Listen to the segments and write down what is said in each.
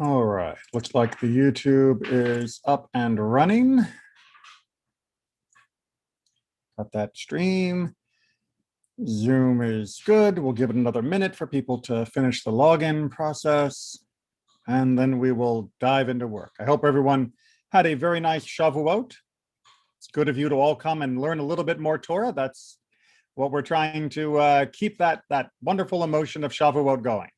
All right, looks like the YouTube is up and running. Got that stream. Zoom is good. We'll give it another minute for people to finish the login process, and then we will dive into work. I hope everyone had a very nice Shavuot. It's good of you to all come and learn a little bit more Torah. That's what we're trying to keep that wonderful emotion of Shavuot going.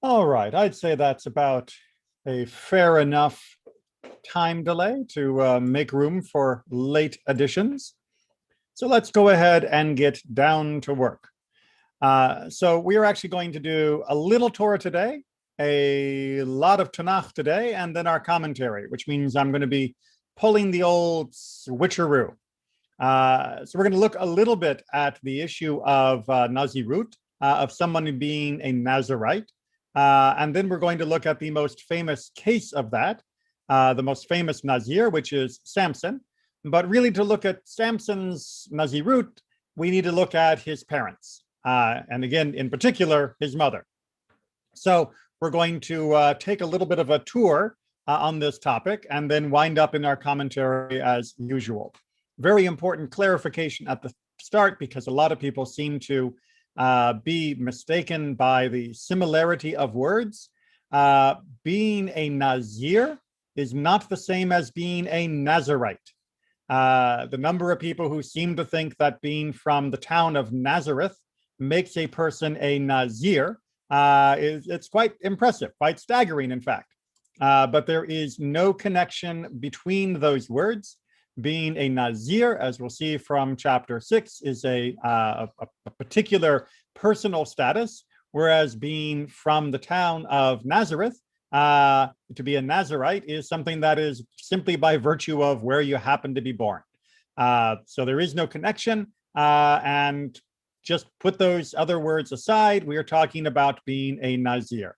All right, I'd say that's about a fair enough time delay to make room for late additions. So let's go ahead and get down to work. So we are actually going to do a little Torah today, a lot of Tanakh today, and then our commentary, which means I'm going to be pulling the old switcheroo. So we're going to look a little bit at the issue of Nazirut, of someone being a Nazirite. And then we're going to look at the most famous case of that, the most famous Nazir, which is Samson. But really, to look at Samson's Nazirut, we need to look at his parents. And again, in particular, his mother. So we're going to take a little bit of a tour on this topic and then wind up in our commentary as usual. Very important clarification at the start, because a lot of people seem to be mistaken by the similarity of words. Being a Nazir is not the same as being a Nazarite. The number of people who seem to think that being from the town of Nazareth makes a person a Nazir it's quite impressive, quite staggering, in fact. But there is no connection between those words. Being a Nazir, as we'll see from chapter 6, is a particular personal status, whereas being from the town of Nazareth, to be a Nazarite, is something that is simply by virtue of where you happen to be born. So there is no connection, and just put those other words aside. We are talking about being a Nazir.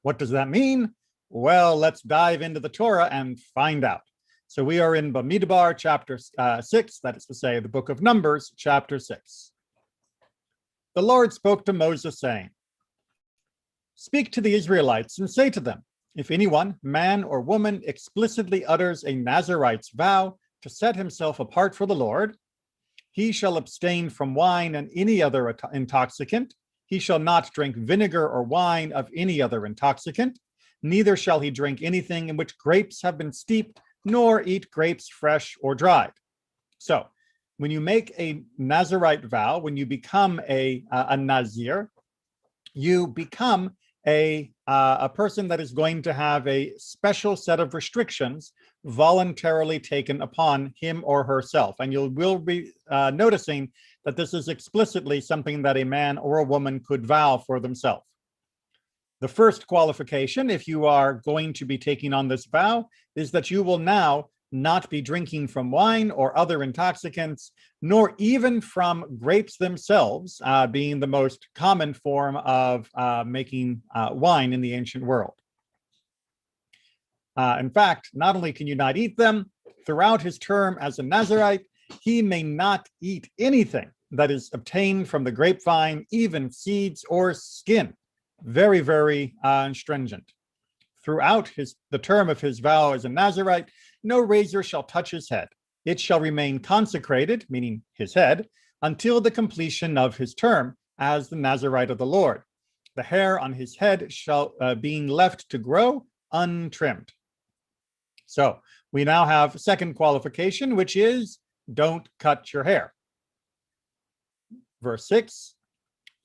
What does that mean? Well, let's dive into the Torah and find out. So we are in Bamidbar chapter 6, that is to say, the book of Numbers, chapter 6. The Lord spoke to Moses, saying, "Speak to the Israelites and say to them, if anyone, man or woman, explicitly utters a Nazarite's vow to set himself apart for the Lord, he shall abstain from wine and any other intoxicant. He shall not drink vinegar or wine of any other intoxicant. Neither shall he drink anything in which grapes have been steeped, nor eat grapes fresh or dried." So when you make a Nazarite vow, when you become a Nazir, you become a person that is going to have a special set of restrictions voluntarily taken upon him or herself. And you will be noticing that this is explicitly something that a man or a woman could vow for themselves. The first qualification, if you are going to be taking on this vow, is that you will now not be drinking from wine or other intoxicants, nor even from grapes themselves, being the most common form of making wine in the ancient world. In fact, not only can you not eat them, throughout his term as a Nazarite, he may not eat anything that is obtained from the grapevine, even seeds or skin. Very, very stringent. Throughout the term of his vow as a Nazarite, no razor shall touch his head. It shall remain consecrated, meaning his head, until the completion of his term as the Nazarite of the Lord. The hair on his head shall being left to grow untrimmed. So we now have a second qualification, which is don't cut your hair. Verse 6.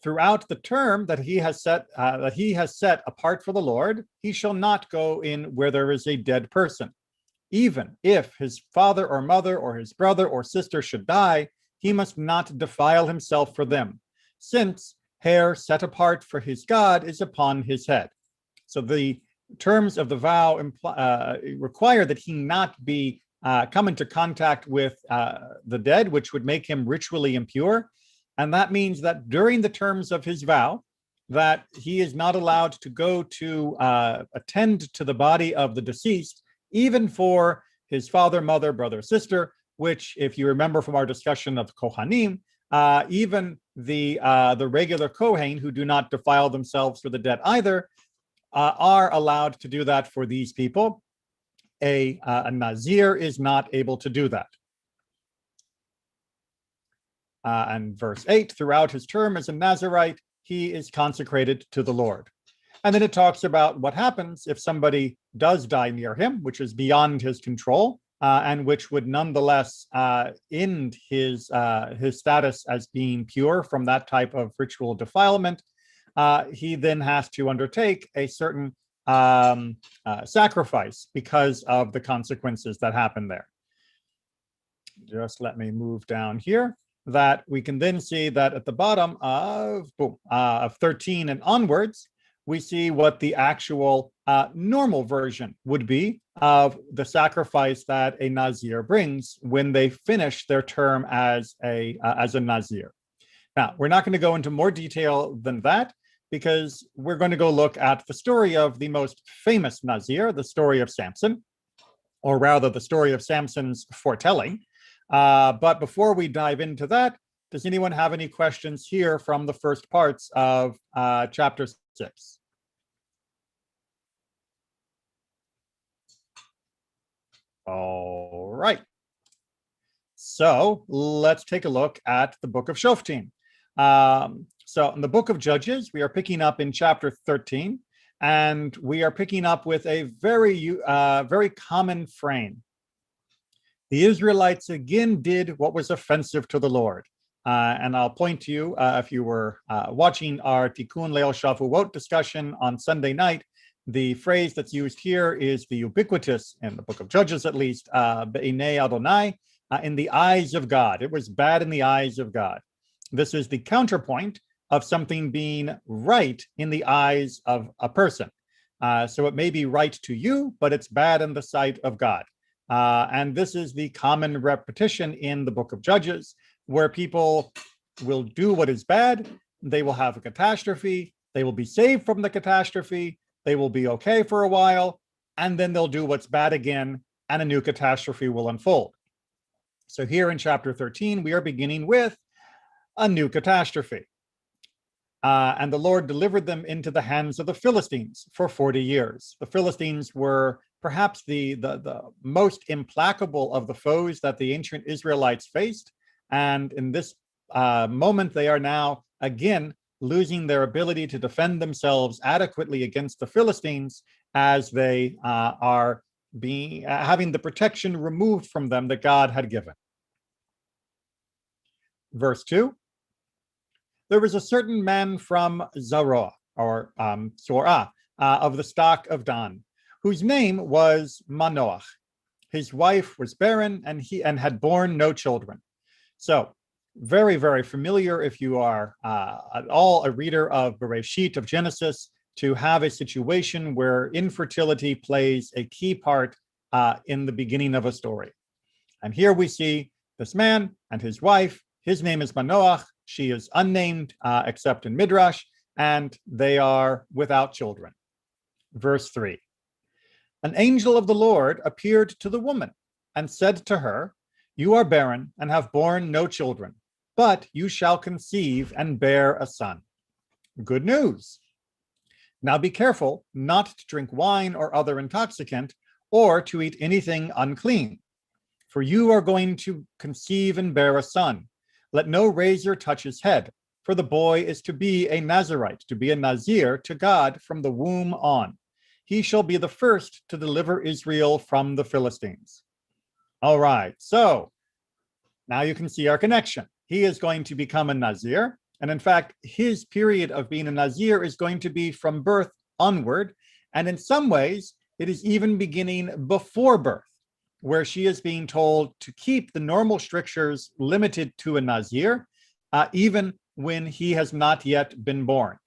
Throughout the term that he has set apart for the Lord, he shall not go in where there is a dead person. Even if his father or mother or his brother or sister should die, he must not defile himself for them, since hair set apart for his God is upon his head. So the terms of the vow require that he not be come into contact with the dead, which would make him ritually impure. And that means that during the terms of his vow, that he is not allowed to go to attend to the body of the deceased, even for his father, mother, brother, sister, which, if you remember from our discussion of Kohanim, even the regular Kohen who do not defile themselves for the dead either, are allowed to do that for these people. A Nazir is not able to do that. And verse 8, throughout his term as a Nazirite, he is consecrated to the Lord. And then it talks about what happens if somebody does die near him, which is beyond his control, and which would nonetheless end his status as being pure from that type of ritual defilement. He then has to undertake a certain sacrifice because of the consequences that happen there. Just let me move down here. That we can then see that at the bottom of 13 and onwards, we see what the actual normal version would be of the sacrifice that a Nazir brings when they finish their term as a Nazir. Now, we're not going to go into more detail than that, because we're going to go look at the story of the most famous Nazir, the story of Samson, or rather the story of Samson's foretelling. But before we dive into that, does anyone have any questions here from the first parts of chapter 6? All right. So let's take a look at the book of Shoftim. So in the book of Judges, we are picking up in chapter 13, and we are picking up with a very common frame. The Israelites again did what was offensive to the Lord. And I'll point to you, if you were watching our Tikkun Leil Shavuot discussion on Sunday night, the phrase that's used here is the ubiquitous, in the book of Judges at least, Be'inei Adonai, in the eyes of God. It was bad in the eyes of God. This is the counterpoint of something being right in the eyes of a person. So it may be right to you, but it's bad in the sight of God. And this is the common repetition in the book of Judges, where people will do what is bad, they will have a catastrophe, they will be saved from the catastrophe, they will be okay for a while, and then they'll do what's bad again, and a new catastrophe will unfold. So here in chapter 13, we are beginning with a new catastrophe. And the Lord delivered them into the hands of the Philistines for 40 years. The Philistines were perhaps the most implacable of the foes that the ancient Israelites faced. And in this moment, they are now again losing their ability to defend themselves adequately against the Philistines, as they are having the protection removed from them that God had given. Verse 2. There was a certain man from Zorah, or Zorah, of the stock of Dan, whose name was Manoach. His wife was barren, and had borne no children. So, very, very familiar, if you are at all a reader of Bereshit, of Genesis, to have a situation where infertility plays a key part in the beginning of a story. And here we see this man and his wife. His name is Manoach. She is unnamed except in Midrash, and they are without children. Verse 3. An angel of the Lord appeared to the woman and said to her, "You are barren and have borne no children, but you shall conceive and bear a son." Good news. Now be careful not to drink wine or other intoxicant, or to eat anything unclean, for you are going to conceive and bear a son. Let no razor touch his head, for the boy is to be a Nazirite, to be a Nazir to God from the womb on. He shall be the first to deliver Israel from the Philistines. All right, so now you can see our connection. He is going to become a Nazir, and in fact, his period of being a Nazir is going to be from birth onward, and in some ways, it is even beginning before birth. where she is being told to keep the normal strictures limited to a Nazir, even when he has not yet been born.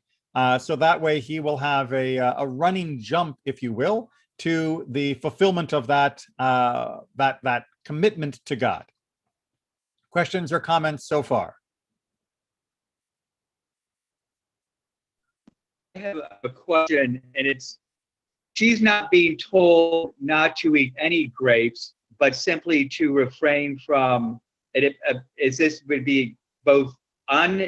So that way he will have a running jump, if you will, to the fulfillment of that commitment to God. Questions or comments so far? I have a question, and she's not being told not to eat any grapes, but simply to refrain from it. This would be both unalcohol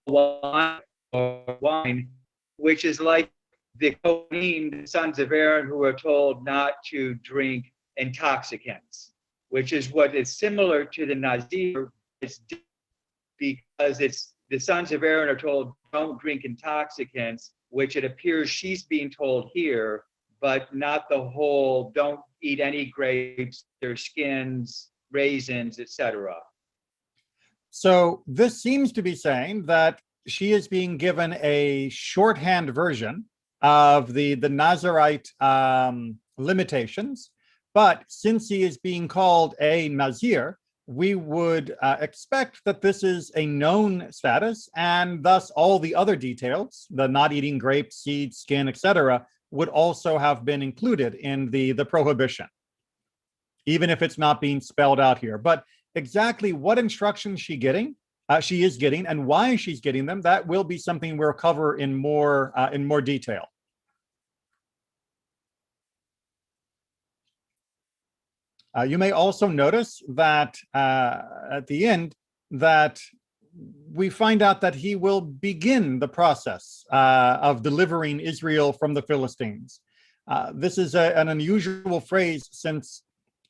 wine or wine, which is like the Kohanim, the sons of Aaron, who are told not to drink intoxicants, which is what is similar to the Nazir. It's because it's the sons of Aaron are told don't drink intoxicants, which it appears she's being told here, but not the whole don't eat any grapes, their skins, raisins, etc. So this seems to be saying that she is being given a shorthand version of the Nazirite limitations, but since he is being called a Nazir, we would expect that this is a known status, and thus all the other details, the not eating grapes, seeds, skin, etc., would also have been included in the prohibition, even if it's not being spelled out here. But exactly what instructions she is getting, and why she's getting them, that will be something we'll cover in more detail. You may also notice that at the end that we find out that he will begin the process of delivering Israel from the Philistines. This is an unusual phrase, since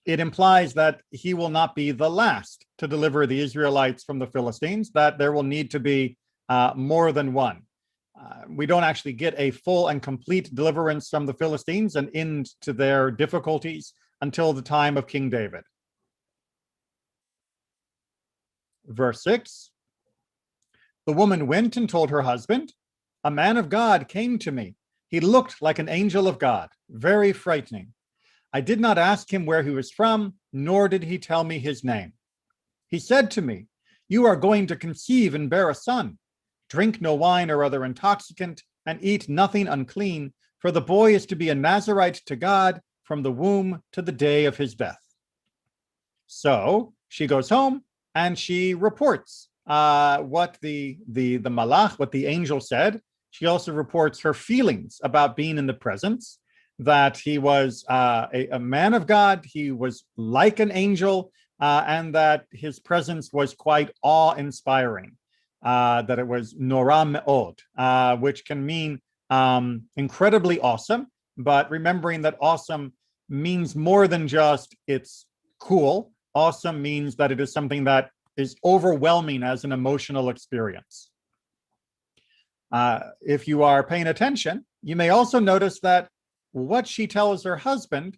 it implies that he will not be the last to deliver the Israelites from the Philistines, that there will need to be more than one. We don't actually get a full and complete deliverance from the Philistines and into their difficulties until the time of King David. Verse 6, the woman went and told her husband, a man of God came to me. He looked like an angel of God, very frightening. I did not ask him where he was from, nor did he tell me his name. He said to me, you are going to conceive and bear a son. Drink no wine or other intoxicant, and eat nothing unclean, for the boy is to be a Nazirite to God from the womb to the day of his death. So she goes home and she reports what the malach, what the angel said. She also reports her feelings about being in the presence, that he was a man of God, he was like an angel, and that his presence was quite awe-inspiring, that it was Nora Me'od, which can mean incredibly awesome, but remembering that awesome means more than just it's cool. Awesome means that it is something that is overwhelming as an emotional experience. If you are paying attention, you may also notice that what she tells her husband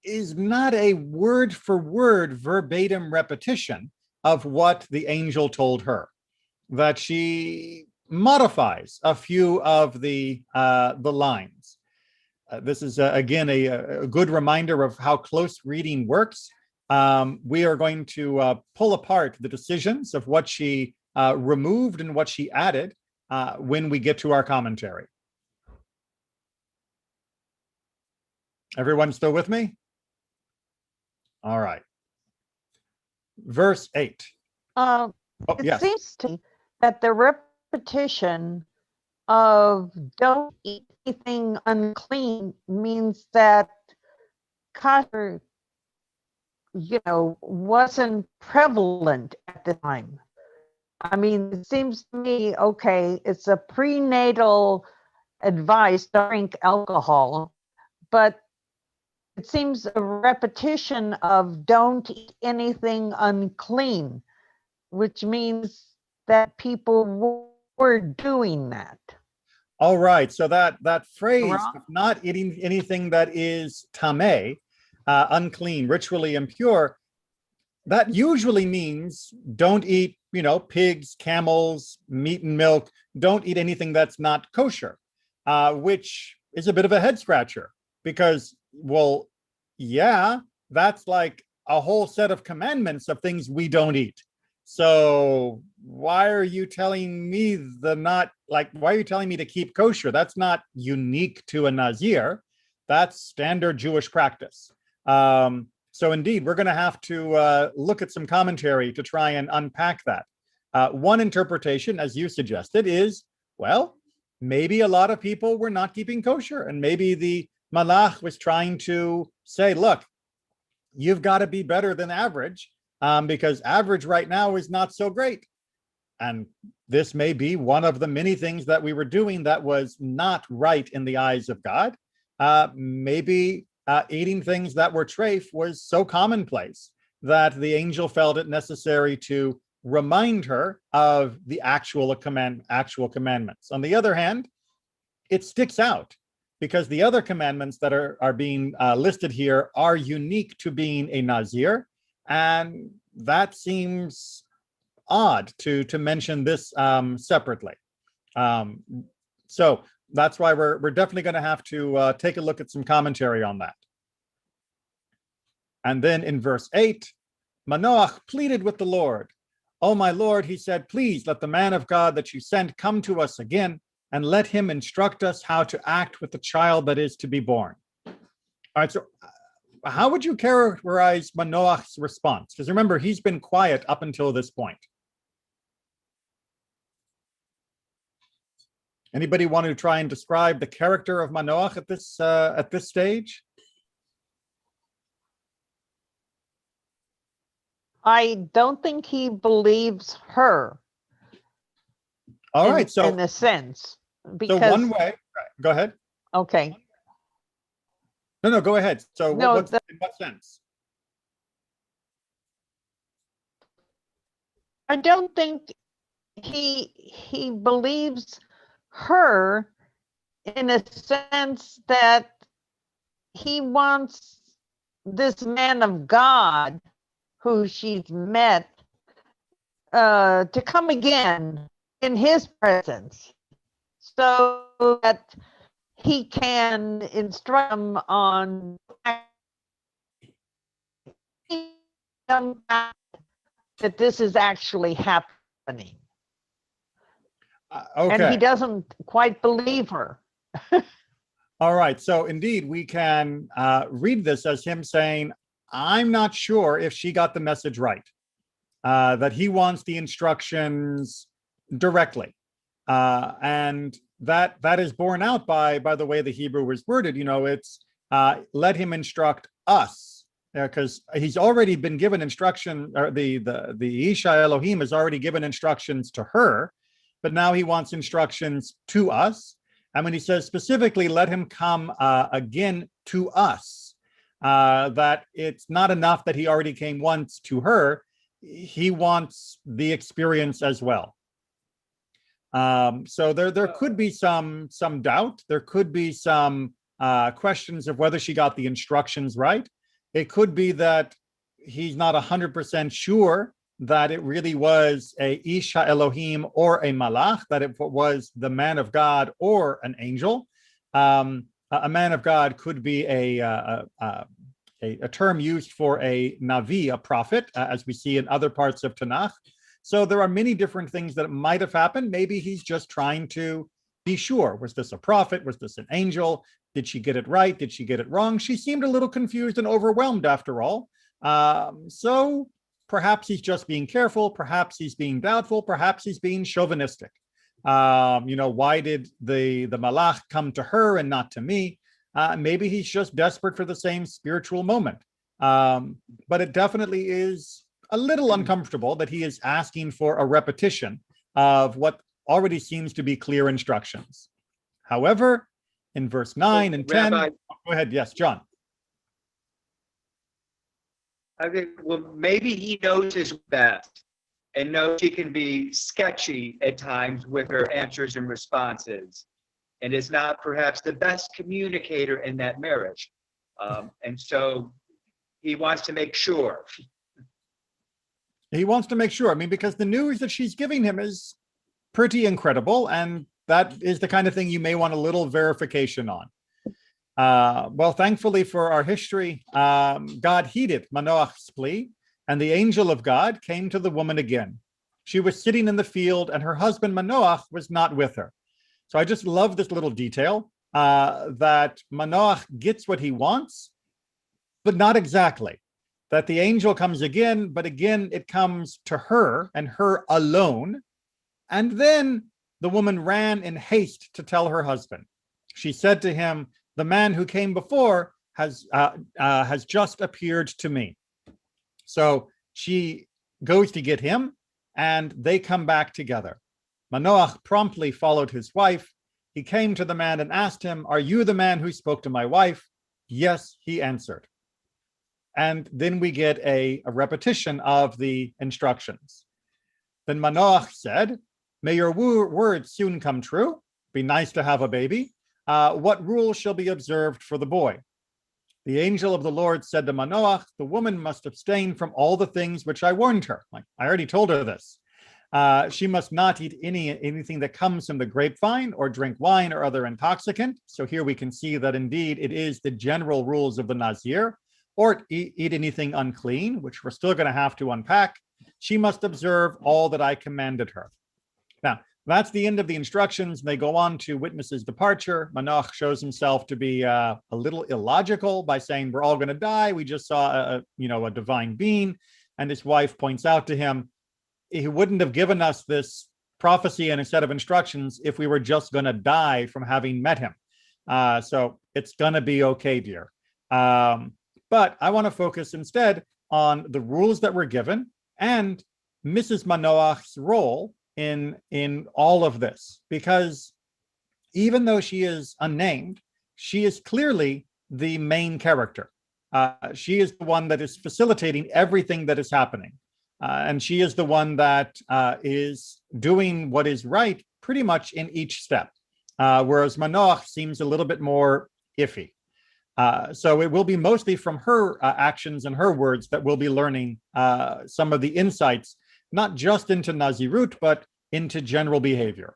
is not a word-for-word verbatim repetition of what the angel told her, that she modifies a few of the lines. This is, again, a good reminder of how close reading works. We are going to pull apart the decisions of what she removed and what she added when we get to our commentary. Everyone still with me? All right. Verse 8. It seems to me that the repetition of don't eat anything unclean means that kosher, wasn't prevalent at the time. I mean, it seems to me, okay, it's a prenatal advice, don't drink alcohol, but it seems a repetition of don't eat anything unclean, which means that people were doing that. All right, so that phrase, not eating anything that is tameh, unclean, ritually impure, that usually means don't eat, pigs, camels, meat and milk. Don't eat anything that's not kosher, which is a bit of a head scratcher. because, well, yeah, that's like a whole set of commandments of things we don't eat. So why are you telling me why are you telling me to keep kosher? That's not unique to a Nazir. That's standard Jewish practice. So indeed, we're going to have to look at some commentary to try and unpack that. One interpretation, as you suggested, is, well, maybe a lot of people were not keeping kosher, and maybe the Malach was trying to say, look, you've got to be better than average, because average right now is not so great. And this may be one of the many things that we were doing that was not right in the eyes of God. Maybe eating things that were treif was so commonplace that the angel felt it necessary to remind her of the actual commandments. On the other hand, it sticks out because the other commandments that are being listed here are unique to being a Nazir, and that seems odd to mention this separately. So that's why we're definitely going to have to take a look at some commentary on that. And then in verse 8, Manoach pleaded with the Lord. "Oh, my Lord," he said, "please let the man of God that you sent come to us again, and let him instruct us how to act with the child that is to be born." All right, so how would you characterize Manoach's response? Because remember, he's been quiet up until this point. Anybody want to try and describe the character of Manoach at this stage? I don't think he believes her. All right, so in a sense, so one way. Go ahead. Okay. No, go ahead. So in what sense? I don't think he believes her in a sense that he wants this man of God who she's met to come again in his presence so that he can instruct him on that this is actually happening. Okay. And he doesn't quite believe her. All right. So indeed, we can read this as him saying, I'm not sure if she got the message right, that he wants the instructions directly. And that is borne out by the way the Hebrew was worded. You know, it's let him instruct us, because he's already been given instruction, or the Isha Elohim has already given instructions to her, but now he wants instructions to us. And when he says specifically, let him come again to us, that it's not enough that he already came once to her, he wants the experience as well. So there could be some doubt. There could be some questions of whether she got the instructions right. It could be that he's not 100% sure that it really was a Isha Elohim or a Malach, that it was the man of God or an angel. A man of God could be a term used for a Navi, a prophet, as we see in other parts of Tanakh. So there are many different things that might have happened. Maybe he's just trying to be sure. Was this a prophet? Was this an angel? Did she get it right? Did she get it wrong? She seemed a little confused and overwhelmed after all. So perhaps he's just being careful. Perhaps he's being doubtful. Perhaps he's being chauvinistic. Why did the Malach come to her and not to me? Maybe he's just desperate for the same spiritual moment. But it definitely is a little uncomfortable that he is asking for a repetition of what already seems to be clear instructions. However, in verse 9 and 10, Rabbi, go ahead. Yes, John. I think, well, maybe he knows his best and knows she can be sketchy at times with her answers and responses, and is not perhaps the best communicator in that marriage. And so he wants to make sure. He wants to make sure. I mean, because the news that she's giving him is pretty incredible, and that is the kind of thing you may want a little verification on. Well, thankfully for our history, God heeded Manoach's plea, and the angel of God came to the woman again. She was sitting in the field, and her husband Manoach was not with her. So I just love this little detail that Manoach gets what he wants, but not exactly. That the angel comes again, but again it comes to her and her alone. And then the woman ran in haste to tell her husband. She said to him, "The man who came before has just appeared to me." So she goes to get him, and they come back together. Manoach promptly followed his wife. He came to the man and asked him, "Are you the man who spoke to my wife?" "Yes," he answered. And then we get a repetition of the instructions. Then Manoach said, "May your words soon come true. Be nice to have a baby. What rule shall be observed for the boy?" The angel of the Lord said to Manoach, "The woman must abstain from all the things which I warned her." Like, I already told her this. She must not eat anything that comes from the grapevine or drink wine or other intoxicant. So here we can see that indeed it is the general rules of the Nazir, or eat anything unclean, which we're still going to have to unpack. She must observe all that I commanded her. Now, that's the end of the instructions. They go on to witness his departure. Manoach shows himself to be a little illogical by saying, "We're all going to die. We just saw a divine being." And his wife points out to him, he wouldn't have given us this prophecy and a set of instructions if we were just going to die from having met him. So it's going to be okay, dear. But I want to focus instead on the rules that were given and Mrs. Manoach's role in all of this, because even though she is unnamed, she is clearly the main character. She is the one that is facilitating everything that is happening. And she is the one that is doing what is right pretty much in each step, whereas Manoach seems a little bit more iffy. So it will be mostly from her actions and her words that we'll be learning some of the insights, not just into Nazirut, but into general behavior.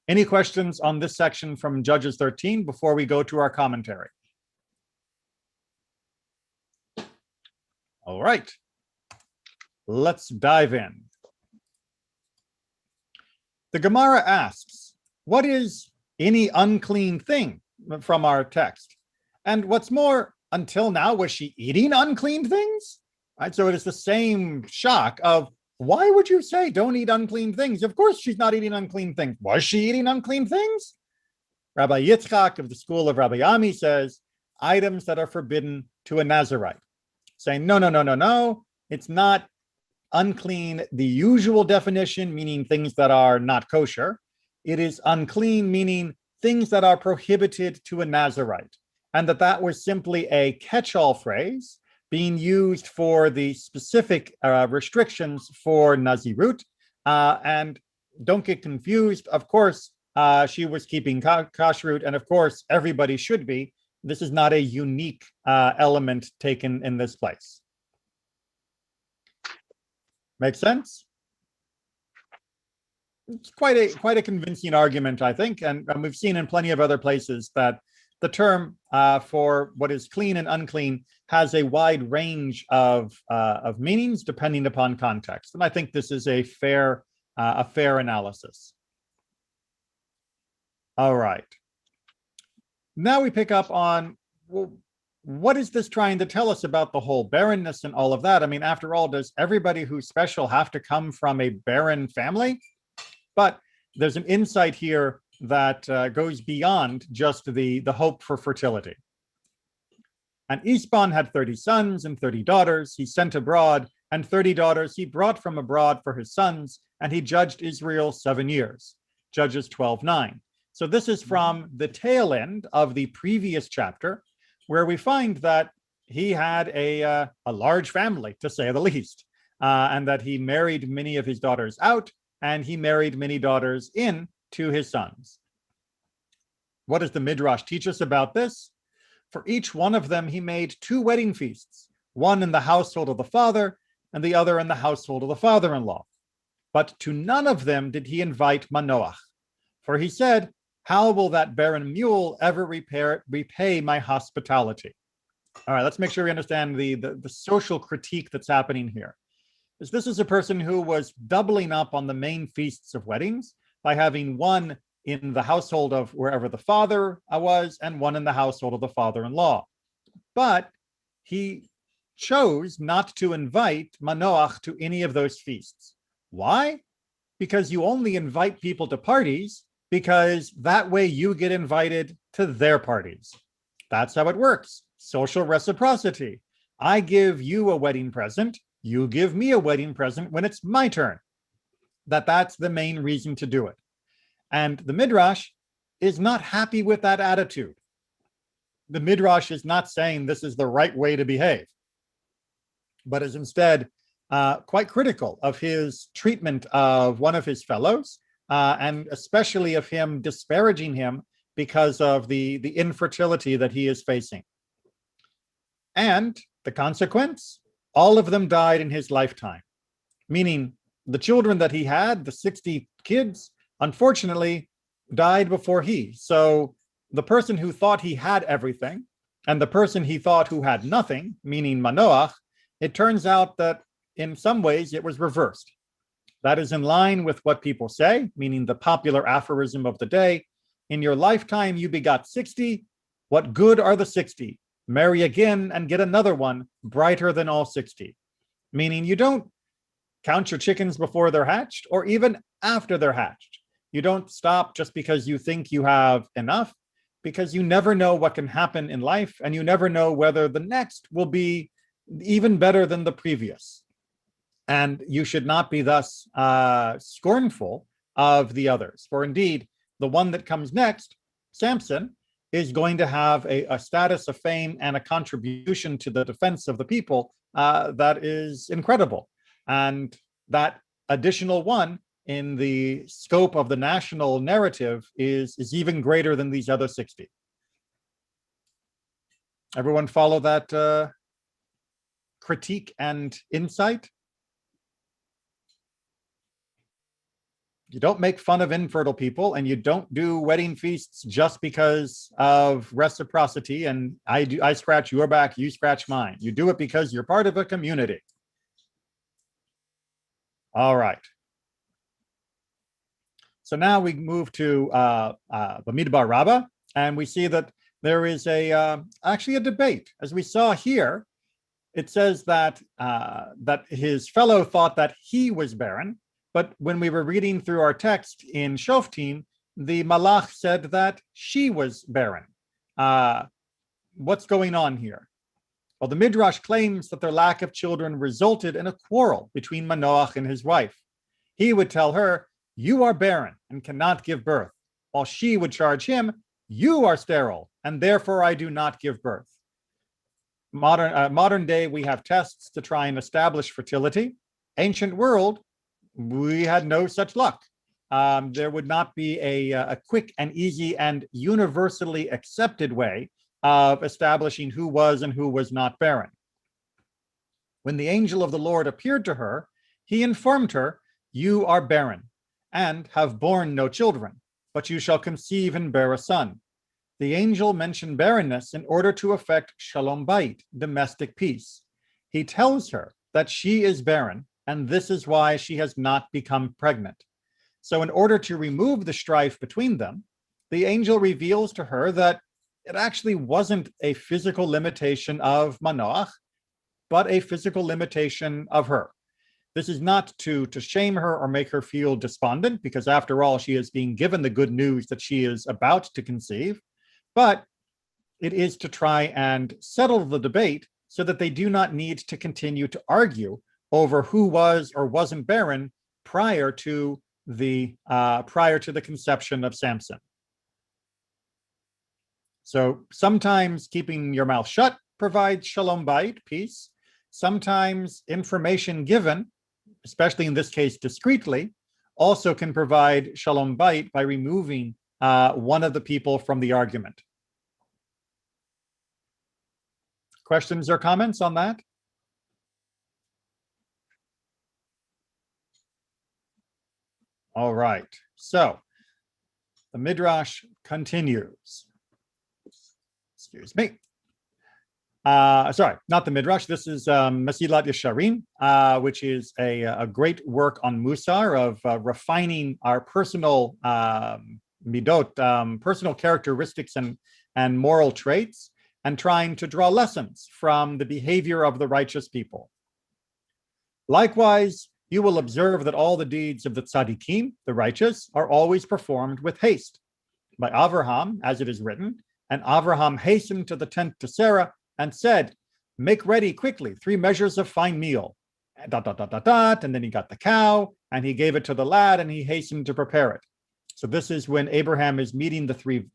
Any questions on this section from Judges 13 before we go to our commentary? All right. Let's dive in. The Gemara asks, what is any unclean thing from our text? And what's more, until now, was she eating unclean things? Right, so it is the same shock of, why would you say don't eat unclean things? Of course she's not eating unclean things. Was she eating unclean things? Rabbi Yitzchak of the school of Rabbi Ami says, items that are forbidden to a Nazirite. Saying, no. It's not unclean, the usual definition, meaning things that are not kosher. It is unclean, meaning things that are prohibited to a Nazirite. And that was simply a catch-all phrase being used for the specific restrictions for Nazirut. And don't get confused. Of course, she was keeping kashrut, and of course, everybody should be. This is not a unique element taken in this place. Make sense? It's quite a convincing argument, I think, and we've seen in plenty of other places that the term for what is clean and unclean has a wide range of meanings depending upon context, and I think this is a fair analysis. All right. Now we pick up on, well, what is this trying to tell us about the whole barrenness and all of that? I mean, after all, does everybody who's special have to come from a barren family? But there's an insight here that goes beyond just the hope for fertility. And Isban had 30 sons and 30 daughters he sent abroad, and 30 daughters he brought from abroad for his sons, and he judged Israel 7 years. Judges 12:9. So this is from the tail end of the previous chapter, where we find that he had a large family, to say the least, and that he married many of his daughters out, and he married many daughters in to his sons. What does the Midrash teach us about this? For each one of them, he made 2 wedding feasts, one in the household of the father and the other in the household of the father-in-law. But to none of them did he invite Manoach. For he said, How will that barren mule ever repay my hospitality? All right, let's make sure we understand the social critique that's happening here. This is a person who was doubling up on the main feasts of weddings by having one in the household of wherever the father was and one in the household of the father-in-law. But he chose not to invite Manoach to any of those feasts. Why? Because you only invite people to parties because that way you get invited to their parties. That's how it works. Social reciprocity. I give you a wedding present, you give me a wedding present when it's my turn. That's the main reason to do it. And the Midrash is not happy with that attitude. The Midrash is not saying this is the right way to behave, but is instead quite critical of his treatment of one of his fellows, and especially of him disparaging him because of the infertility that he is facing. And the consequence, all of them died in his lifetime, meaning the children that he had, the 60 kids, unfortunately died before he. So the person who thought he had everything and the person he thought who had nothing, meaning Manoach, it turns out that in some ways it was reversed. That is in line with what people say, meaning the popular aphorism of the day. In your lifetime, you begot 60. What good are the 60? Marry again and get another one brighter than all 60. Meaning you don't count your chickens before they're hatched or even after they're hatched. You don't stop just because you think you have enough, because you never know what can happen in life and you never know whether the next will be even better than the previous. And you should not be thus scornful of the others. For indeed, the one that comes next, Samson, is going to have a status of fame and a contribution to the defense of the people that is incredible. And that additional one in the scope of the national narrative is even greater than these other 60. Everyone follow that critique and insight? You don't make fun of infertile people, and you don't do wedding feasts just because of reciprocity and I scratch your back, you scratch mine. You do it because you're part of a community. All right. So now we move to Bamidbar Rabbah, and we see that there is actually a debate. As we saw here, it says that that his fellow thought that he was barren, but when we were reading through our text in Shoftim, the Malach said that she was barren. What's going on here? Well, the Midrash claims that their lack of children resulted in a quarrel between Manoach and his wife. He would tell her, "You are barren and cannot give birth," while she would charge him, "You are sterile, and therefore I do not give birth." Modern day, we have tests to try and establish fertility. Ancient world, we had no such luck. There would not be a quick and easy and universally accepted way of establishing who was and who was not barren. When the angel of the Lord appeared to her, he informed her, "You are barren and have borne no children, but you shall conceive and bear a son." The angel mentioned barrenness in order to effect shalom bayit, domestic peace. He tells her that she is barren, and this is why she has not become pregnant. So in order to remove the strife between them, the angel reveals to her that it actually wasn't a physical limitation of Manoach, but a physical limitation of her. This is not to shame her or make her feel despondent, because after all, she is being given the good news that she is about to conceive, but it is to try and settle the debate so that they do not need to continue to argue over who was or wasn't barren prior to the conception of Samson. So sometimes keeping your mouth shut provides shalom bayit, peace. Sometimes information given, especially in this case discreetly, also can provide shalom bayit by removing one of the people from the argument. Questions or comments on that? All right. So the Midrash continues. Excuse me. Sorry, not the Midrash. This is Mesilat Yesharim, which is a great work on Musar, of refining our personal midot, personal characteristics and moral traits, and trying to draw lessons from the behavior of the righteous people. Likewise, you will observe that all the deeds of the tzaddikim, the righteous, are always performed with haste. By Avraham, as it is written, and Avraham hastened to the tent to Sarah and said, make ready quickly 3 measures of fine meal. And then he got the cow, and he gave it to the lad, and he hastened to prepare it. So this is when Abraham is meeting the 3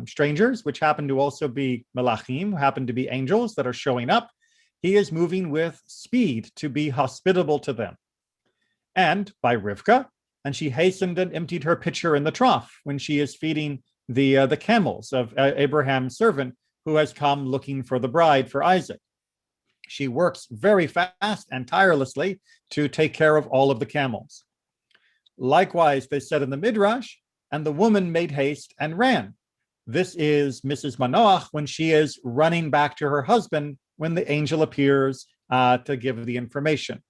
strangers, which happen to also be malachim, who happen to be angels that are showing up. He is moving with speed to be hospitable to them. And by Rivka, and she hastened and emptied her pitcher in the trough when she is feeding the camels of Abraham's servant, who has come looking for the bride for Isaac. She works very fast and tirelessly to take care of all of the camels. Likewise, they said in the Midrash, and the woman made haste and ran. This is Mrs. Manoach when she is running back to her husband when the angel appears to give the information.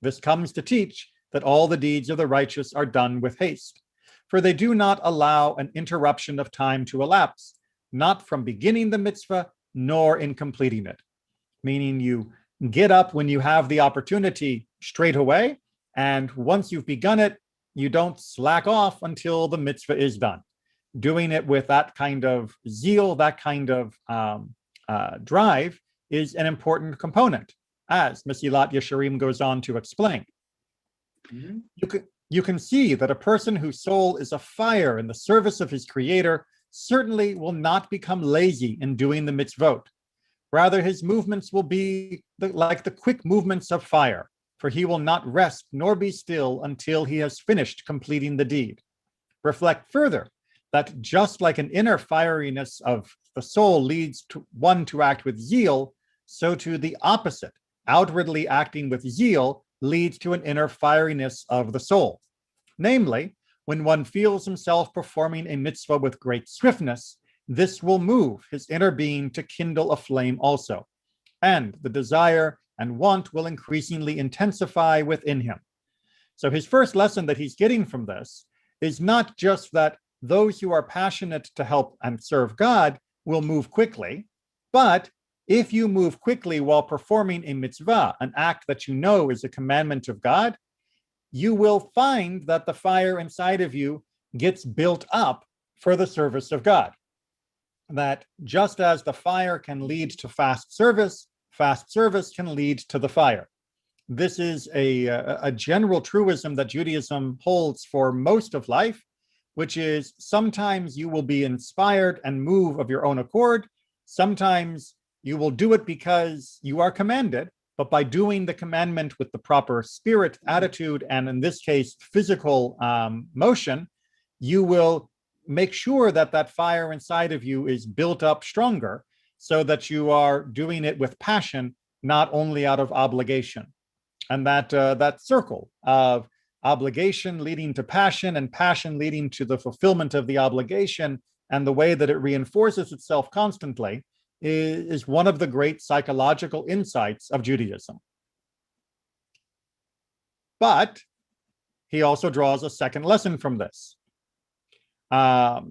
This comes to teach that all the deeds of the righteous are done with haste, for they do not allow an interruption of time to elapse, not from beginning the mitzvah, nor in completing it. Meaning you get up when you have the opportunity straight away, and once you've begun it, you don't slack off until the mitzvah is done. Doing it with that kind of zeal, that kind of drive is an important component, as Mesilat Yesharim goes on to explain. Mm-hmm. You can see that a person whose soul is afire in the service of his creator certainly will not become lazy in doing the mitzvot. Rather, his movements will be like the quick movements of fire, for he will not rest nor be still until he has finished completing the deed. Reflect further that just like an inner fieriness of the soul leads to one to act with zeal, so too the opposite, outwardly acting with zeal, leads to an inner fieriness of the soul. Namely, when one feels himself performing a mitzvah with great swiftness, this will move his inner being to kindle a flame also, and the desire and want will increasingly intensify within him. So his first lesson that he's getting from this is not just that those who are passionate to help and serve God will move quickly, but if you move quickly while performing a mitzvah, an act that you know is a commandment of God, you will find that the fire inside of you gets built up for the service of God. That just as the fire can lead to fast service can lead to the fire. This is a general truism that Judaism holds for most of life, which is sometimes you will be inspired and move of your own accord. Sometimes you will do it because you are commanded, but by doing the commandment with the proper spirit, attitude, and in this case, physical motion, you will make sure that that fire inside of you is built up stronger so that you are doing it with passion, not only out of obligation. And that circle of obligation leading to passion and passion leading to the fulfillment of the obligation and the way that it reinforces itself constantly is one of the great psychological insights of Judaism. But he also draws a second lesson from this. But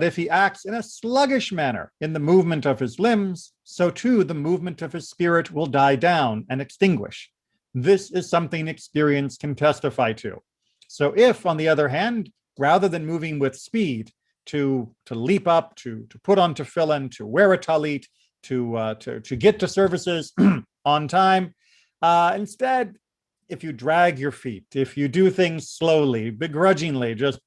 if he acts in a sluggish manner in the movement of his limbs, so too the movement of his spirit will die down and extinguish. This is something experience can testify to. So if, on the other hand, rather than moving with speed, to leap up, to put on tefillin, to wear a talit, to get to services on time. Instead, if you drag your feet, if you do things slowly, begrudgingly, just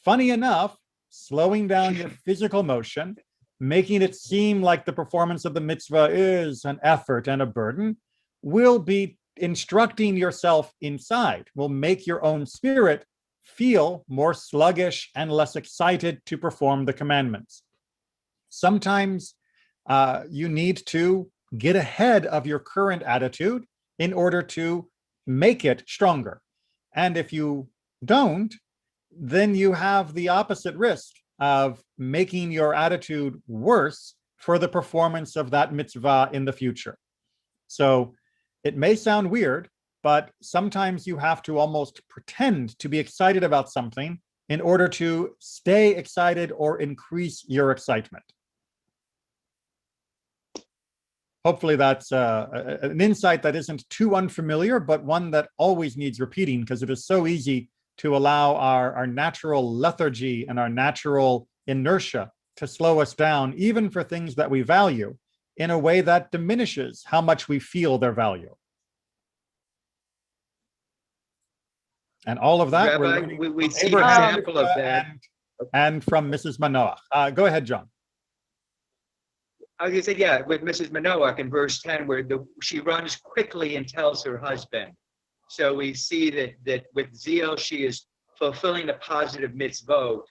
funny enough, slowing down your physical motion, making it seem like the performance of the mitzvah is an effort and a burden, will be instructing yourself inside, will make your own spirit feel more sluggish and less excited to perform the commandments. Sometimes you need to get ahead of your current attitude in order to make it stronger. And if you don't, then you have the opposite risk of making your attitude worse for the performance of that mitzvah in the future. So it may sound weird, but sometimes you have to almost pretend to be excited about something in order to stay excited or increase your excitement. Hopefully that's an insight that isn't too unfamiliar, but one that always needs repeating, because it is so easy to allow our natural lethargy and our natural inertia to slow us down, even for things that we value, in a way that diminishes how much we feel their value. And all of that we're Rabbi, learning we from see an Abraham example of that. and from Mrs. Manoach. Go ahead, John. I was gonna say, yeah, with Mrs. Manoach in verse 10, where she runs quickly and tells her husband. So we see that with zeal, she is fulfilling the positive mitzvot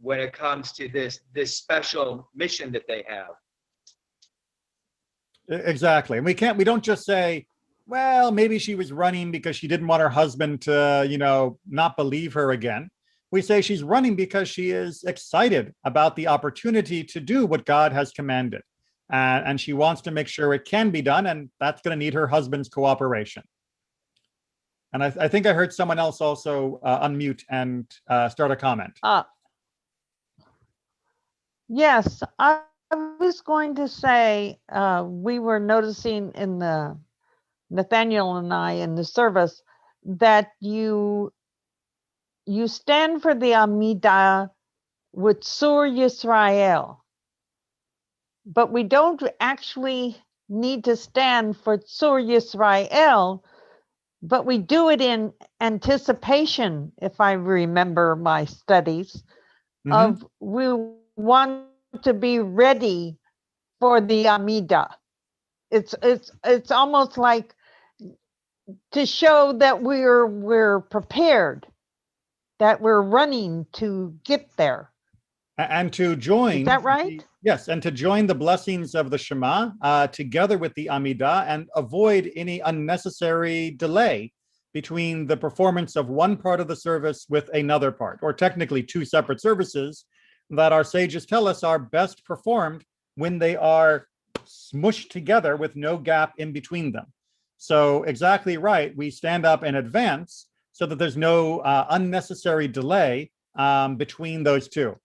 when it comes to this special mission that they have. Exactly. And we don't just say, well, maybe she was running because she didn't want her husband to, not believe her again. We say she's running because she is excited about the opportunity to do what God has commanded. And she wants to make sure it can be done, and that's going to need her husband's cooperation. And I think I heard someone else also unmute and start a comment. Yes, I was going to say we were noticing in the Nathaniel and I in the service that you stand for the Amidah with Sur Yisrael, but we don't actually need to stand for Sur Yisrael, but we do it in anticipation, if I remember my studies, of we want to be ready for the Amidah. It's almost like to show that we're prepared, that we're running to get there. And to join. Is that right? Yes, and to join the blessings of the Shema together with the Amidah and avoid any unnecessary delay between the performance of one part of the service with another part, or technically two separate services that our sages tell us are best performed when they are smushed together with no gap in between them. So exactly right, we stand up in advance so that there's no unnecessary delay between those two.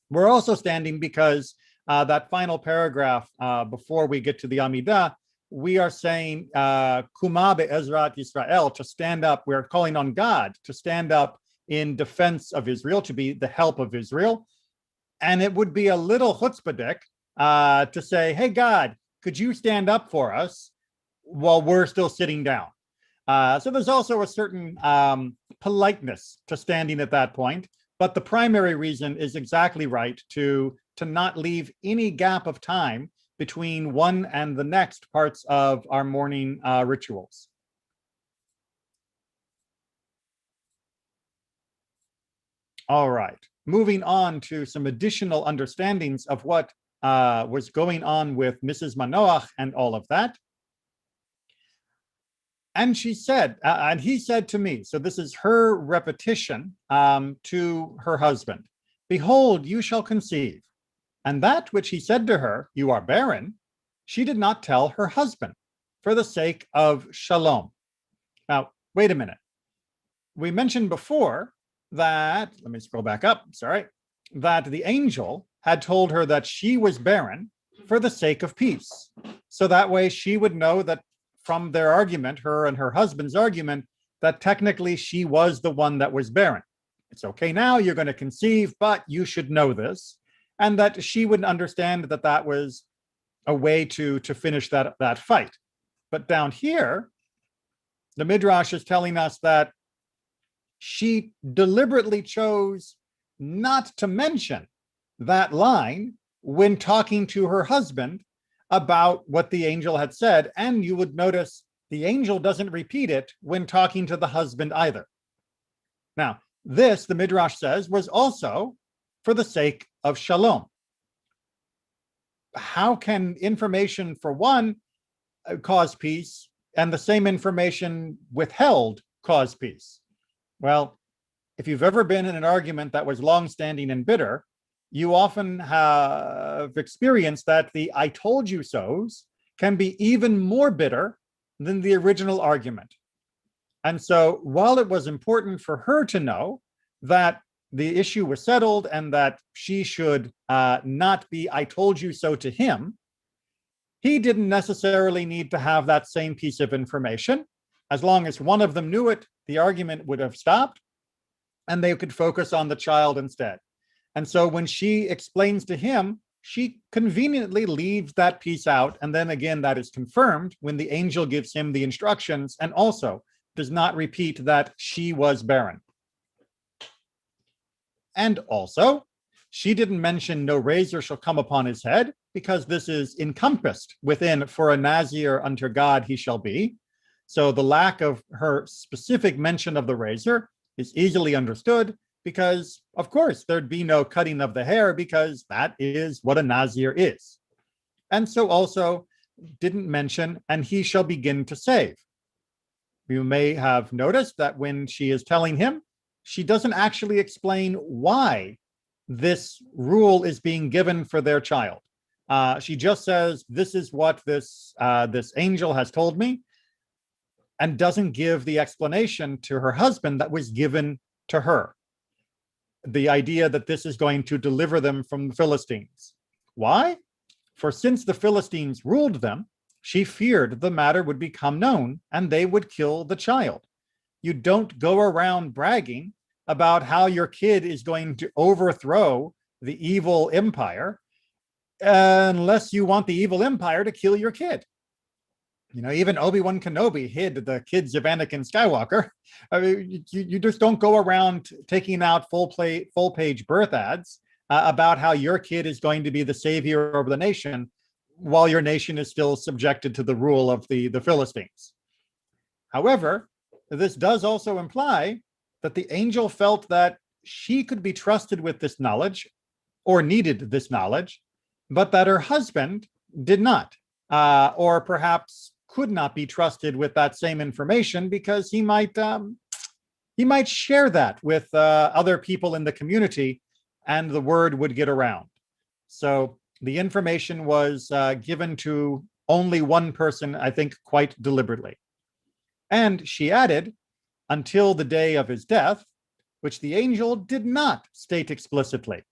We're also standing because that final paragraph before we get to the Amidah, we are saying Kuma be'ezrat Yisrael, to stand up. We're calling on God to stand up in defense of Israel, to be the help of Israel. And it would be a little chutzpahdik to say, hey, God, could you stand up for us while we're still sitting down? So there's also a certain politeness to standing at that point. But the primary reason is exactly right, to not leave any gap of time between one and the next parts of our morning rituals. All right, moving on to some additional understandings of what was going on with Mrs. Manoach and all of that. And she said, and he said to me, so this is her repetition to her husband, behold, you shall conceive. And that which he said to her, you are barren, she did not tell her husband for the sake of shalom. Now, wait a minute. We mentioned before that, let me scroll back up, sorry, that the angel had told her that she was barren for the sake of peace. So that way she would know that from their argument, her and her husband's argument, that technically she was the one that was barren. It's okay now, you're going to conceive, but you should know this. And that she would understand that that was a way to finish that fight. But down here, the Midrash is telling us that she deliberately chose not to mention that line when talking to her husband about what the angel had said. And you would notice the angel doesn't repeat it when talking to the husband either. Now, this, the Midrash says, was also for the sake of shalom. How can information for one cause peace and the same information withheld cause peace? Well, if you've ever been in an argument that was long-standing and bitter, you often have experienced that the I told you so's can be even more bitter than the original argument. And so while it was important for her to know that the issue was settled and that she should not be I told you so to him, he didn't necessarily need to have that same piece of information. As long as one of them knew it, the argument would have stopped and they could focus on the child instead. And so when she explains to him, she conveniently leaves that piece out. And then again, that is confirmed when the angel gives him the instructions and also does not repeat that she was barren. And also, she didn't mention no razor shall come upon his head, because this is encompassed within for a Nazir unto God he shall be. So the lack of her specific mention of the razor is easily understood, because of course there'd be no cutting of the hair, because that is what a Nazir is. And so also didn't mention, and he shall begin to save. You may have noticed that when she is telling him, she doesn't actually explain why this rule is being given for their child. She just says, this is what this angel has told me, and doesn't give the explanation to her husband that was given to her. The idea that this is going to deliver them from the Philistines. Why? For since the Philistines ruled them, she feared the matter would become known and they would kill the child. You don't go around bragging about how your kid is going to overthrow the evil empire unless you want the evil empire to kill your kid. You know, even Obi-Wan Kenobi hid the kids of Anakin Skywalker. I mean, you just don't go around taking out full-page birth ads about how your kid is going to be the savior of the nation while your nation is still subjected to the rule of the Philistines. However, this does also imply that the angel felt that she could be trusted with this knowledge or needed this knowledge, but that her husband did not, or perhaps could not be trusted with that same information because he might share that with other people in the community and the word would get around. So the information was given to only one person, I think quite deliberately. And she added, until the day of his death, which the angel did not state explicitly,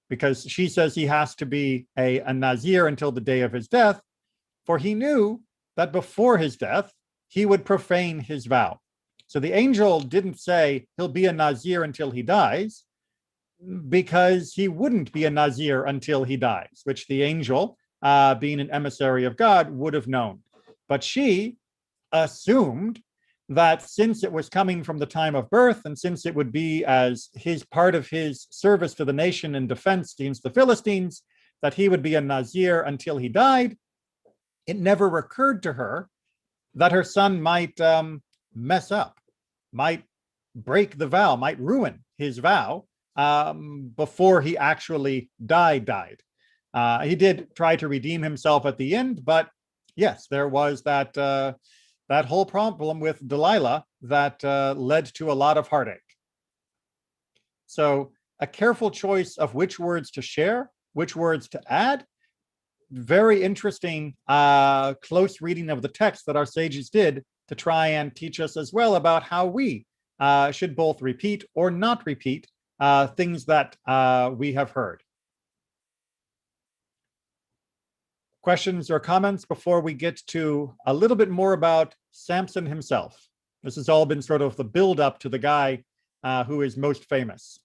because she says he has to be a Nazir until the day of his death, for he knew that before his death, he would profane his vow. So the angel didn't say he'll be a Nazir until he dies, because he wouldn't be a Nazir until he dies, which the angel, being an emissary of God, would have known. But she assumed that since it was coming from the time of birth, and since it would be as his part of his service to the nation and defense against the Philistines, that he would be a Nazir until he died. It never occurred to her that her son might mess up, might break the vow, might ruin his vow before he actually died. He did try to redeem himself at the end, but yes, there was that whole problem with Delilah that led to a lot of heartache. So a careful choice of which words to share, which words to add. Very interesting, close reading of the text that our sages did to try and teach us as well about how we should both repeat or not repeat things that we have heard. Questions or comments before we get to a little bit more about Samson himself? This has all been sort of the build up to the guy who is most famous.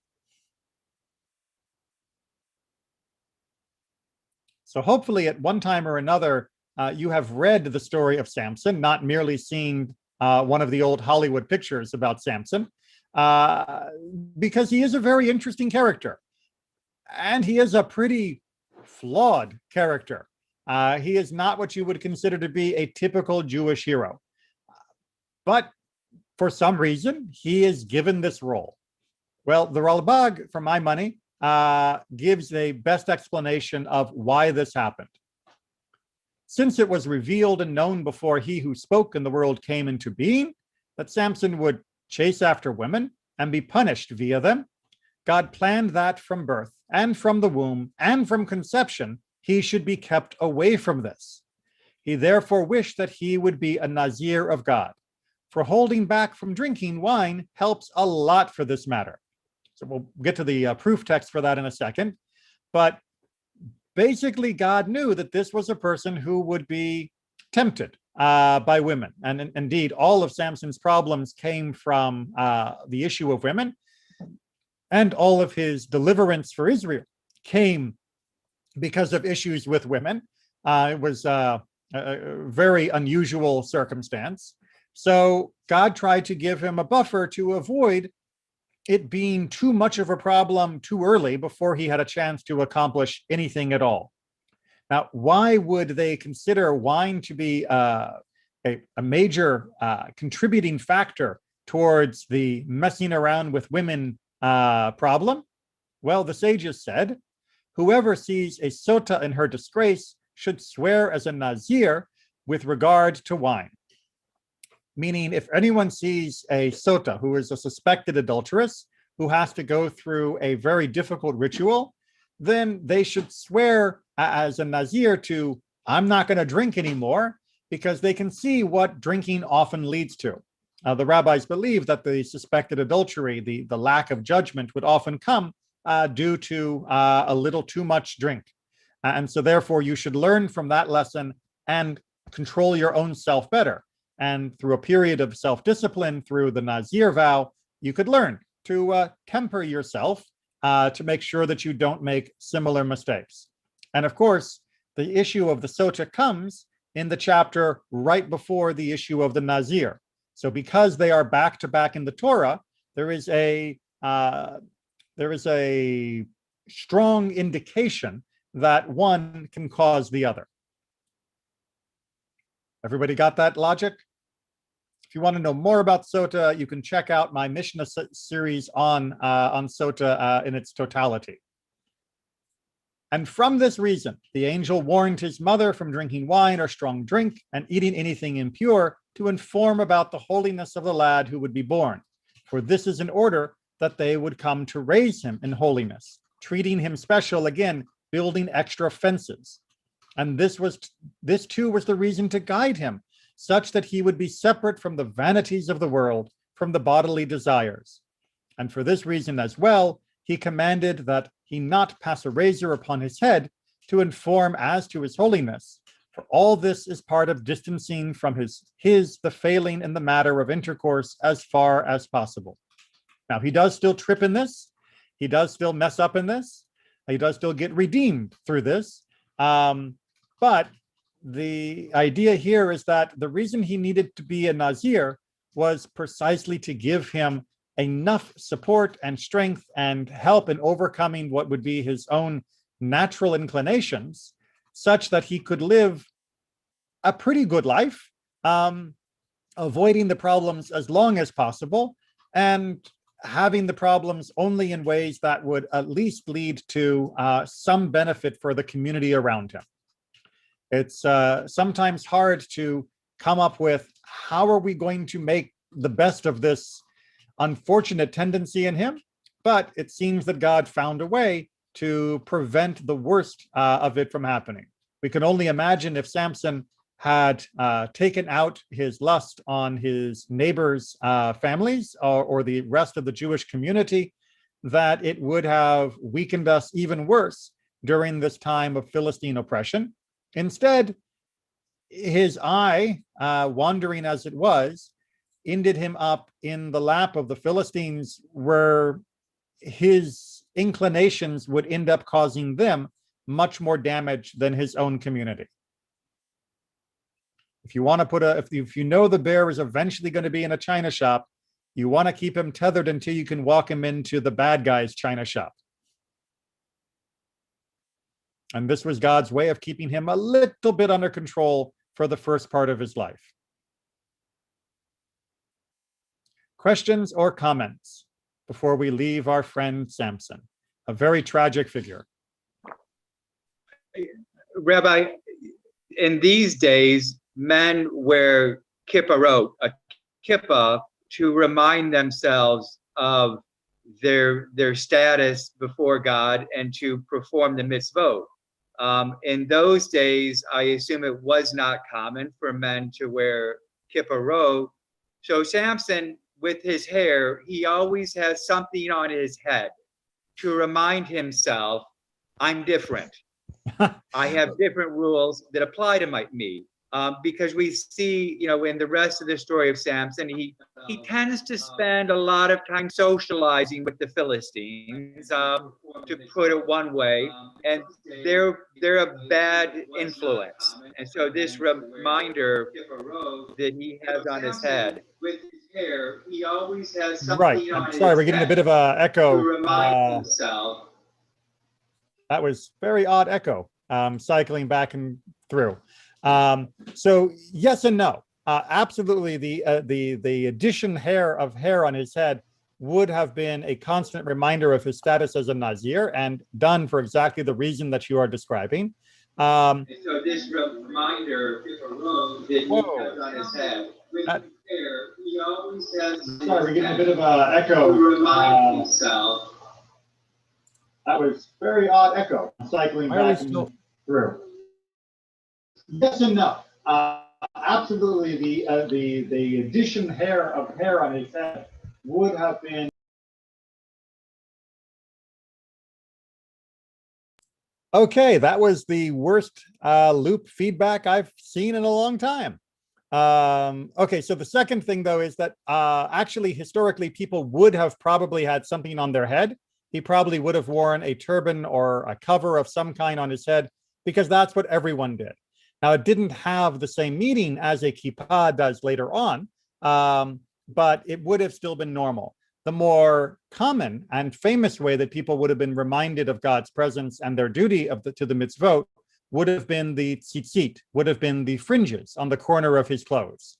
So hopefully at one time or another, you have read the story of Samson, not merely seen one of the old Hollywood pictures about Samson, because he is a very interesting character. And he is a pretty flawed character. He is not what you would consider to be a typical Jewish hero. But for some reason, he is given this role. Well, the Ralbag, for my money, gives the best explanation of why this happened. Since it was revealed and known before he who spoke in the world came into being, that Samson would chase after women and be punished via them, God planned that from birth and from the womb and from conception, he should be kept away from this. He therefore wished that he would be a Nazir of God. For holding back from drinking wine helps a lot for this matter. So we'll get to the proof text for that in a second. But basically, God knew that this was a person who would be tempted by women. And indeed, all of Samson's problems came from the issue of women. And all of his deliverance for Israel came because of issues with women. It was a very unusual circumstance. So God tried to give him a buffer to avoid it being too much of a problem too early before he had a chance to accomplish anything at all. Now, why would they consider wine to be a major contributing factor towards the messing around with women problem? Well, the sages said, whoever sees a sota in her disgrace should swear as a Nazir with regard to wine. Meaning, if anyone sees a sota who is a suspected adulteress who has to go through a very difficult ritual, then they should swear as a Nazir to, I'm not going to drink anymore, because they can see what drinking often leads to. The rabbis believe that the suspected adultery, the lack of judgment, would often come due to a little too much drink. And so therefore, you should learn from that lesson and control your own self better. And through a period of self-discipline, through the Nazir vow, you could learn to temper yourself to make sure that you don't make similar mistakes. And of course, the issue of the sota comes in the chapter right before the issue of the Nazir. So because they are back to back in the Torah, there is a strong indication that one can cause the other. Everybody got that logic? If you want to know more about sota, you can check out my Mishnah series on sota in its totality. And from this reason, the angel warned his mother from drinking wine or strong drink and eating anything impure to inform about the holiness of the lad who would be born. For this is in order that they would come to raise him in holiness, treating him special, again, building extra fences. And this too was the reason to guide him, such that he would be separate from the vanities of the world, from the bodily desires. And for this reason as well, he commanded that he not pass a razor upon his head to inform as to his holiness. For all this is part of distancing from the failing in the matter of intercourse as far as possible. Now, he does still trip in this. He does still mess up in this. He does still get redeemed through this. But the idea here is that the reason he needed to be a Nazir was precisely to give him enough support and strength and help in overcoming what would be his own natural inclinations, such that he could live a pretty good life, avoiding the problems as long as possible, and having the problems only in ways that would at least lead to some benefit for the community around him. It's sometimes hard to come up with how are we going to make the best of this unfortunate tendency in him, but it seems that God found a way to prevent the worst of it from happening. We can only imagine if Samson had taken out his lust on his neighbors' families or the rest of the Jewish community, that it would have weakened us even worse during this time of Philistine oppression. Instead, his eye, wandering as it was, ended him up in the lap of the Philistines, where his inclinations would end up causing them much more damage than his own community. If you want to put if you know the bear is eventually going to be in a china shop, you want to keep him tethered until you can walk him into the bad guy's china shop. And this was God's way of keeping him a little bit under control for the first part of his life. Questions or comments before we leave our friend Samson, a very tragic figure? Rabbi, in these days, men wear kipparot, a kippah, to remind themselves of their status before God and to perform the mitzvot. In those days, I assume it was not common for men to wear kipparot. So Samson, with his hair, he always has something on his head to remind himself, I'm different. I have different rules that apply to me. Because we see, in the rest of the story of Samson, he tends to spend a lot of time socializing with the Philistines, to put it one way, and they're a bad influence. And so this reminder that he has on his head, with his hair, he always has Right. something I'm on sorry, his we're getting a head bit of a to echo. remind himself. That was very odd echo, cycling back and through. So yes and no. Absolutely, the addition of hair on his head would have been a constant reminder of his status as a Nazir, and done for exactly the reason that you are describing. So this reminder that he has on his head, with his hair, he always has. Sorry, we're getting a bit of an echo. To remind himself. That was very odd echo, cycling back and through. Yes and no. Absolutely, the addition of hair on his head would have been. Okay, that was the worst loop feedback I've seen in a long time. Okay, so the second thing, though, is that actually, historically, people would have probably had something on their head. He probably would have worn a turban or a cover of some kind on his head, because that's what everyone did. Now, it didn't have the same meaning as a kippah does later on, but it would have still been normal. The more common and famous way that people would have been reminded of God's presence and their duty to the mitzvot would have been the tzitzit, would have been the fringes on the corner of his clothes,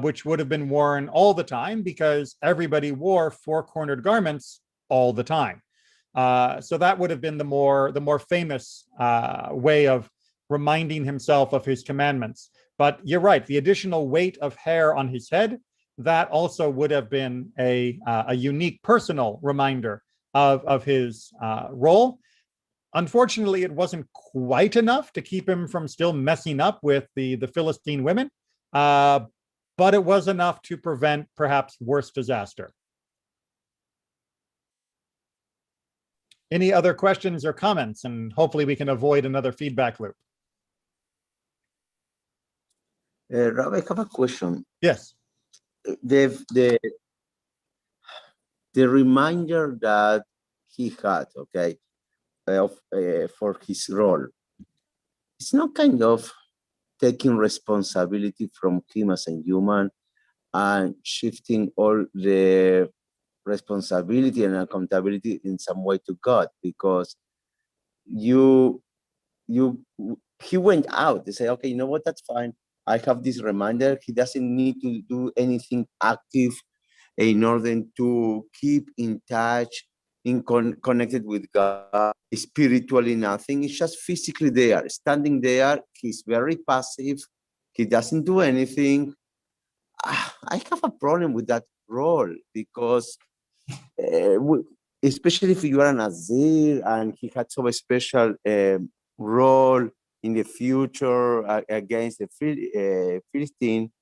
which would have been worn all the time because everybody wore four-cornered garments all the time. So that would have been the more famous way of reminding himself of his commandments. But you're right, the additional weight of hair on his head, that also would have been a unique personal reminder of his role. Unfortunately, it wasn't quite enough to keep him from still messing up with the Philistine women, but it was enough to prevent perhaps worse disaster. Any other questions or comments? And hopefully we can avoid another feedback loop. Rob, I have a question. Yes. The reminder that he had, okay, for his role, it's not kind of taking responsibility from him as a human and shifting all the responsibility and accountability in some way to God, because he went out. They say, okay, you know what, that's fine. I have this reminder. He doesn't need to do anything active in order to keep in touch, connected with God, spiritually nothing. It's just physically there, standing there. He's very passive. He doesn't do anything. I have a problem with that role, because especially if you are a Nazir and he had so special role in the future against the Philistine,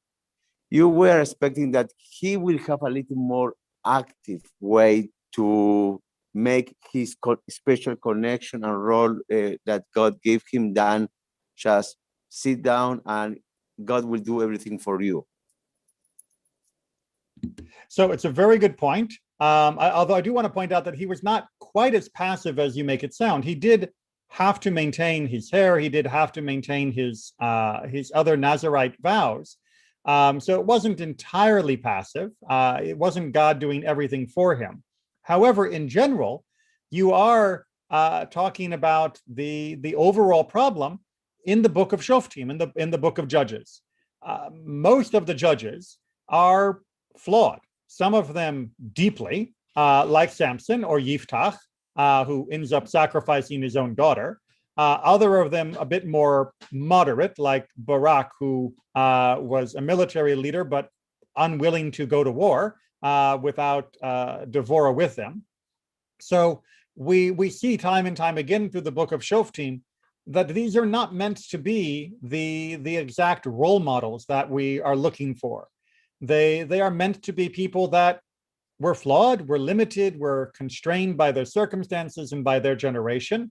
you were expecting that he will have a little more active way to make his special connection and role that God gave him than just sit down and God will do everything for you. So it's a very good point. Although I do want to point out that he was not quite as passive as you make it sound. He did have to maintain his hair. He did have to maintain his other Nazirite vows. So it wasn't entirely passive. It wasn't God doing everything for him. However, in general, you are talking about the overall problem in the book of Shoftim, in the book of Judges. Most of the judges are flawed. Some of them deeply, like Samson or Yiftach, who ends up sacrificing his own daughter. Other of them a bit more moderate, like Barak, who was a military leader but unwilling to go to war, without Devorah with them. So we see time and time again through the book of Shoftim that these are not meant to be the exact role models that we are looking for. They are meant to be people that were flawed, were limited, were constrained by their circumstances and by their generation,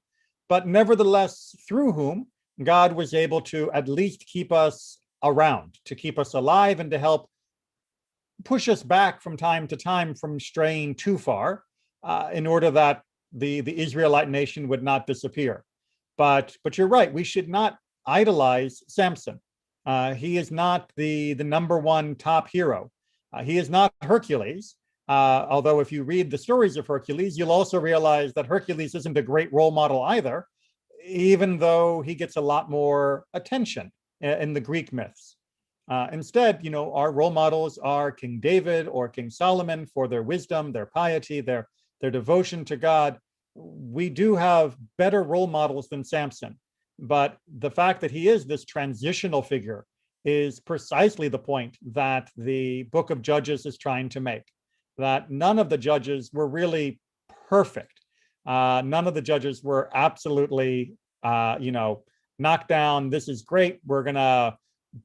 but nevertheless, through whom God was able to at least keep us around, to keep us alive, and to help push us back from time to time from straying too far, in order that the Israelite nation would not disappear. But you're right, we should not idolize Samson. He is not the number one top hero. He is not Hercules. Although if you read the stories of Hercules, you'll also realize that Hercules isn't a great role model either, even though he gets a lot more attention in the Greek myths. Instead, our role models are King David or King Solomon for their wisdom, their piety, their devotion to God. We do have better role models than Samson, but the fact that he is this transitional figure is precisely the point that the book of Judges is trying to make, that none of the judges were really perfect. None of the judges were absolutely, knocked down. This is great. We're going to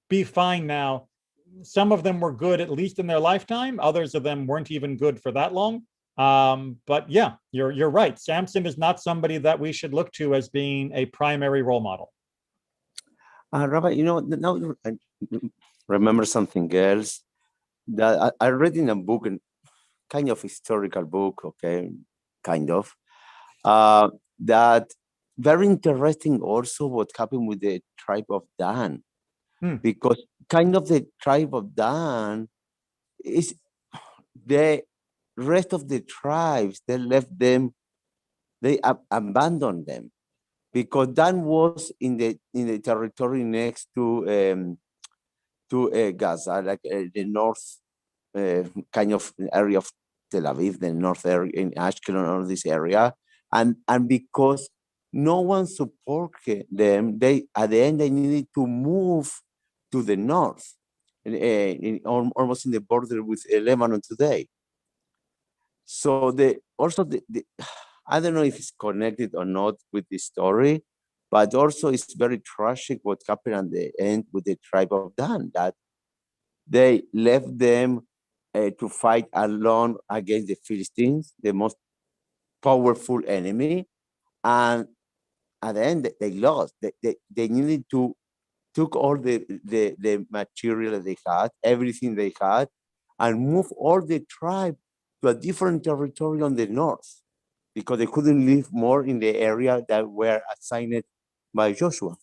be fine now. Some of them were good, at least in their lifetime. Others of them weren't even good for that long. But yeah, you're right. Samson is not somebody that we should look to as being a primary role model. Rabbi, now I remember something else that I read in a book, kind of historical book, okay, kind of, that very interesting also what happened with the tribe of Dan. Because kind of the tribe of Dan is the rest of the tribes, they left them, they abandoned them, because Dan was in the territory next to Gaza, like the north kind of area of Tel Aviv, the north area in Ashkelon, all this area, and because no one supported them, they at the end they needed to move to the north, almost in the border with Lebanon today. So I don't know if it's connected or not with this story, but also it's very tragic what happened at the end with the tribe of Dan, that they left them to fight alone against the Philistines, the most powerful enemy, and at the end they lost. They needed to took all the material that they had, everything they had, and move all the tribe to a different territory on the north, because they couldn't live more in the area that were assigned by Joshua.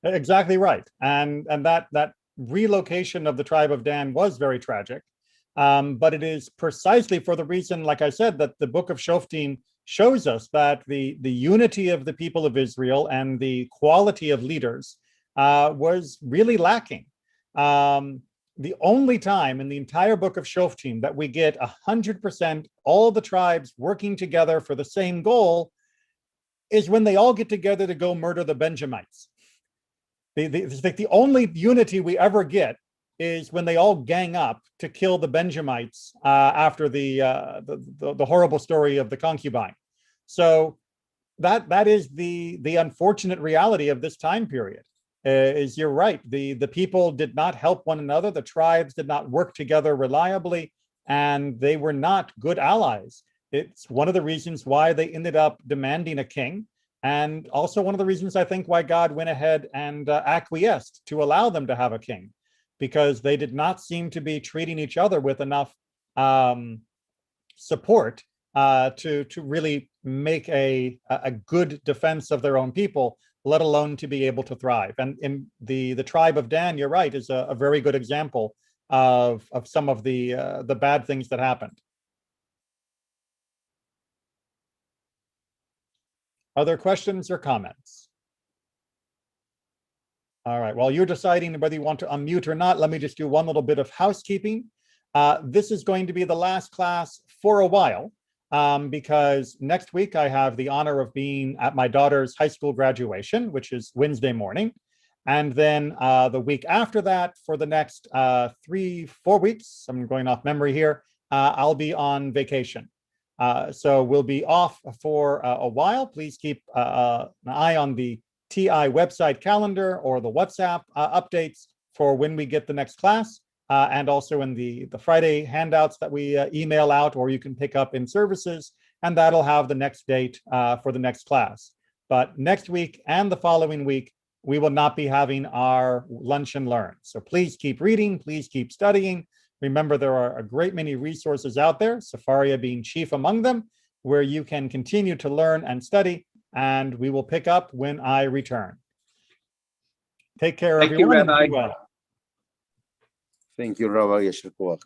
Exactly right. And that relocation of the tribe of Dan was very tragic. But it is precisely for the reason, like I said, that the book of Shoftim shows us that the unity of the people of Israel and the quality of leaders was really lacking. The only time in the entire book of Shoftim that we get 100% all the tribes working together for the same goal is when they all get together to go murder the Benjamites. It's like the only unity we ever get is when they all gang up to kill the Benjamites after the horrible story of the concubine. So that is the unfortunate reality of this time period. Is you're right. The people did not help one another. The tribes did not work together reliably, and they were not good allies. It's one of the reasons why they ended up demanding a king, and also one of the reasons I think why God went ahead and acquiesced to allow them to have a king, because they did not seem to be treating each other with enough support to really make a good defense of their own people, let alone to be able to thrive. And in the tribe of Dan, you're right, is a very good example of some of the bad things that happened. Other questions or comments? All right, while you're deciding whether you want to unmute or not, let me just do one little bit of housekeeping. This is going to be the last class for a while, because next week I have the honor of being at my daughter's high school graduation, which is Wednesday morning. And then the week after that, for the next 3-4 weeks, I'm going off memory here, I'll be on vacation. So we'll be off for a while. Please keep an eye on the TI website calendar or the WhatsApp updates for when we get the next class, and also in the Friday handouts that we email out, or you can pick up in services, and that'll have the next date for the next class. But next week and the following week, we will not be having our lunch and learn. So please keep reading, please keep studying. Remember, there are a great many resources out there, Safaria being chief among them, where you can continue to learn and study, and we will pick up when I return. Take care, Thank you, everyone, and Rabbi. be well. Thank you, Rabbi Yeshua.